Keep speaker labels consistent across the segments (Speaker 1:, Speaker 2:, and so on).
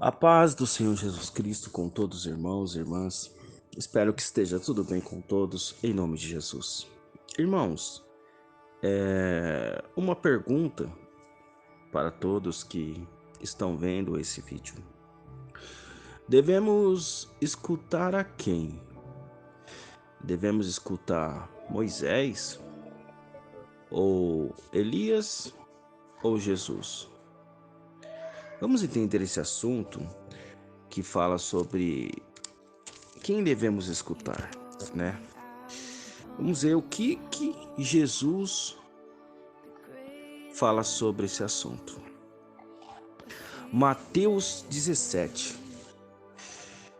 Speaker 1: A paz do Senhor Jesus Cristo com todos os irmãos e irmãs. Espero que esteja tudo bem com todos, em nome de Jesus. Irmãos, uma pergunta para todos que estão vendo esse vídeo. Devemos escutar a quem? Devemos escutar Moisés, ou Elias, ou Jesus? Vamos entender esse assunto que fala sobre quem devemos escutar, né? Vamos ver o que Jesus fala sobre esse assunto. Mateus 17.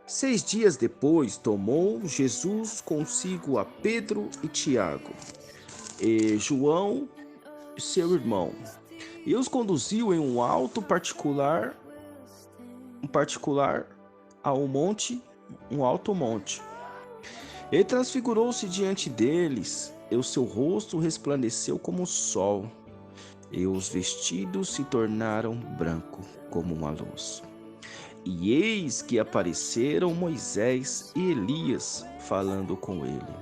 Speaker 1: 6 dias depois, tomou Jesus consigo a Pedro e Tiago, e João, seu irmão, e os conduziu em um alto monte. E transfigurou-se diante deles, e o seu rosto resplandeceu como o sol, e os vestidos se tornaram branco como uma luz. E eis que apareceram Moisés e Elias falando com ele.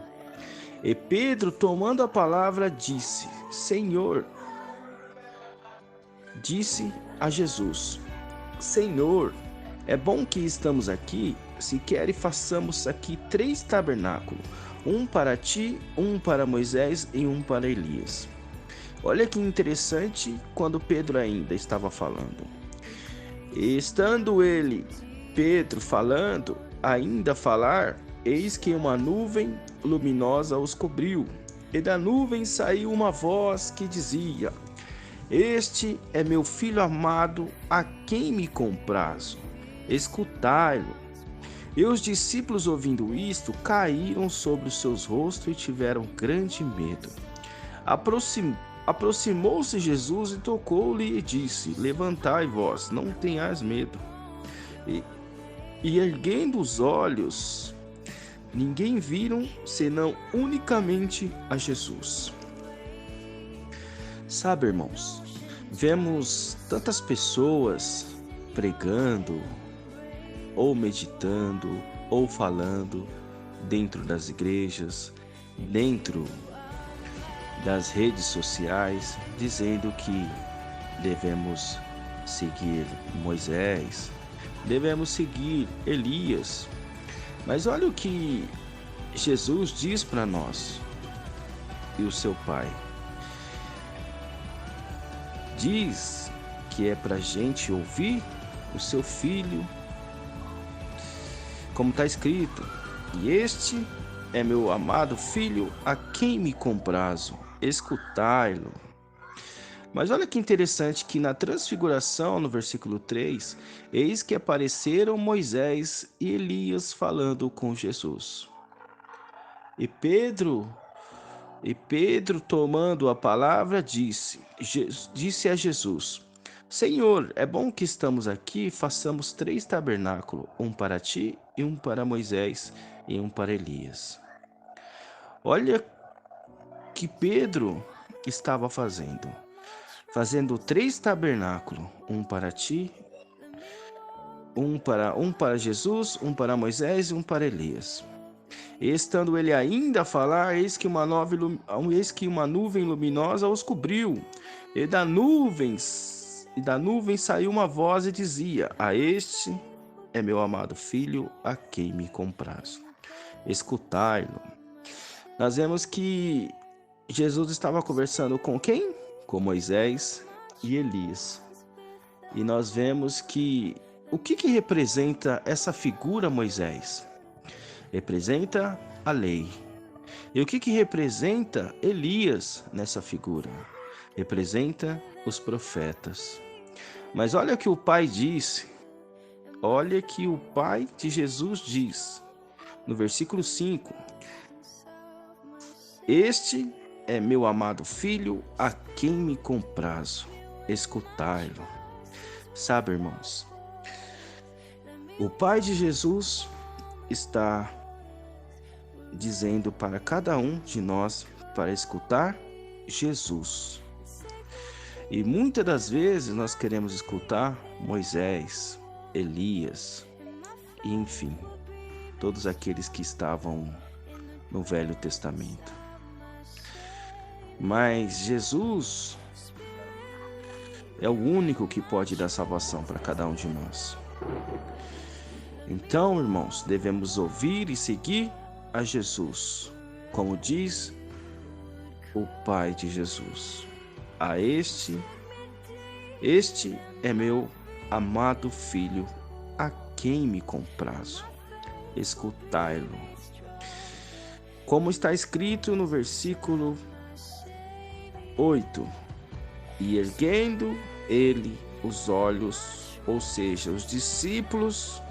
Speaker 1: E Pedro, tomando a palavra, disse a Jesus: Senhor, é bom que estamos aqui. Se quer, façamos aqui 3 tabernáculos, um para ti, um para Moisés e um para Elias. Olha que interessante, quando Pedro ainda estava falando. E estando Pedro falando, ainda a falar, eis que uma nuvem luminosa os cobriu, e da nuvem saiu uma voz que dizia: Este é meu filho amado, a quem me comprazo, escutai-lo. E os discípulos, ouvindo isto, caíram sobre os seus rostos e tiveram grande medo. Aproximou-se Jesus e tocou-lhe e disse: Levantai-vos, não tenhais medo. E erguendo os olhos, ninguém viram senão unicamente a Jesus. Sabe, irmãos, vemos tantas pessoas pregando, ou meditando, ou falando dentro das igrejas, dentro das redes sociais, dizendo que devemos seguir Moisés, devemos seguir Elias. Mas olha o que Jesus diz para nós e o seu Pai. Diz que é para a gente ouvir o seu Filho, como está escrito: E este é meu amado Filho, a quem me comprazo, escutai-lo. Mas olha que interessante que na transfiguração, no versículo 3, eis que apareceram Moisés e Elias falando com Jesus. E Pedro, tomando a palavra, disse a Jesus: Senhor, é bom que estamos aqui, façamos 3 tabernáculos, um para ti, e um para Moisés, e um para Elias. Olha que Pedro estava fazendo 3 tabernáculos, um para ti, um para Jesus, um para Moisés e um para Elias. E estando ele ainda a falar, eis que uma nuvem luminosa os cobriu, e da nuvem saiu uma voz e dizia: A este é meu amado Filho, a quem me comprazo, escutai-lo. Nós vemos que Jesus estava conversando com quem? Com Moisés e Elias. E nós vemos que o que representa essa figura Moisés? Representa a lei. E o que representa Elias nessa figura? Representa os profetas. Mas olha o que o Pai disse. Olha que o Pai de Jesus diz no versículo 5: Este é meu amado Filho, a quem me comprazo, escutai-lo. Sabe, irmãos, o Pai de Jesus está dizendo para cada um de nós para escutar Jesus. E muitas das vezes nós queremos escutar Moisés, Elias, e enfim, todos aqueles que estavam no Velho Testamento. Mas Jesus é o único que pode dar salvação para cada um de nós. Então, irmãos, devemos ouvir e seguir a Jesus, como diz o Pai de Jesus. A este é meu amado Filho, a quem me comprazo. Escutai-lo. Como está escrito no versículo 8: e erguendo ele os olhos, ou seja, os discípulos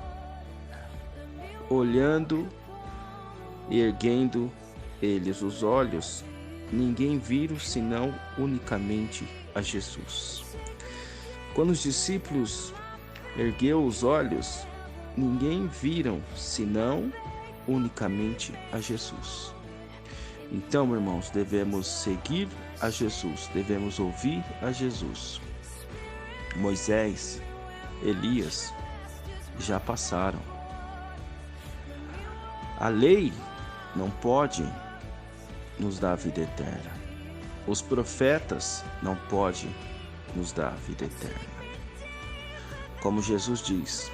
Speaker 1: olhando e erguendo eles os olhos, ninguém viram senão unicamente a Jesus. Quando os discípulos ergueu os olhos, ninguém viram senão unicamente a Jesus. Então, irmãos, devemos seguir a Jesus, devemos ouvir a Jesus. Moisés, Elias já passaram. A lei não pode nos dar a vida eterna. Os profetas não podem nos dar a vida eterna. Como Jesus diz: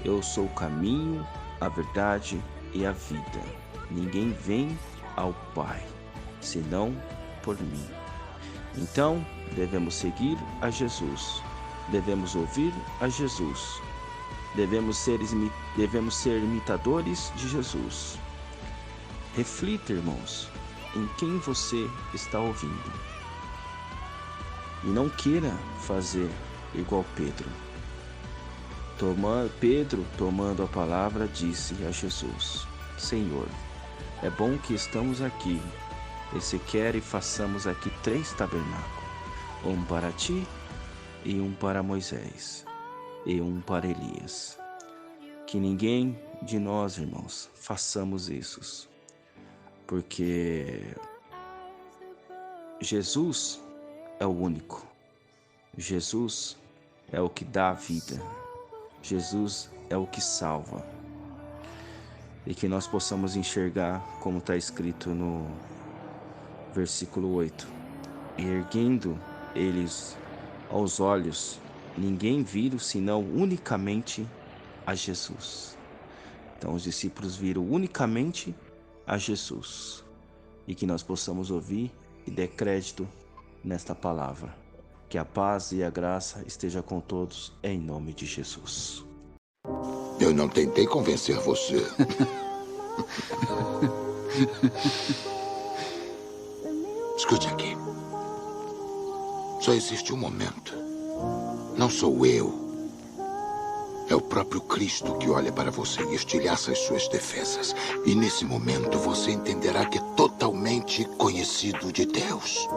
Speaker 1: eu sou o caminho, a verdade e a vida. Ninguém vem ao Pai, senão por mim. Então, devemos seguir a Jesus, devemos ouvir a Jesus, devemos ser imitadores de Jesus. Reflita, irmãos, em quem você está ouvindo. E não queira fazer igual Pedro. Pedro, tomando a palavra, disse a Jesus: Senhor, é bom que estamos aqui, e se quer e façamos aqui 3 tabernáculos, um para ti, e um para Moisés, e um para Elias. Que ninguém de nós, irmãos, façamos isso, porque Jesus é o único. Jesus é o que dá a vida. Jesus é o que salva. E que nós possamos enxergar como está escrito no versículo 8: e erguendo eles aos olhos, ninguém viram senão unicamente a Jesus. Então os discípulos viram unicamente a Jesus. E que nós possamos ouvir e dar crédito nesta palavra. Que a paz e a graça esteja com todos, em nome de Jesus.
Speaker 2: Eu não tentei convencer você. Escute aqui. Só existe um momento. Não sou eu. É o próprio Cristo que olha para você e estilhaça as suas defesas. E nesse momento você entenderá que é totalmente conhecido de Deus.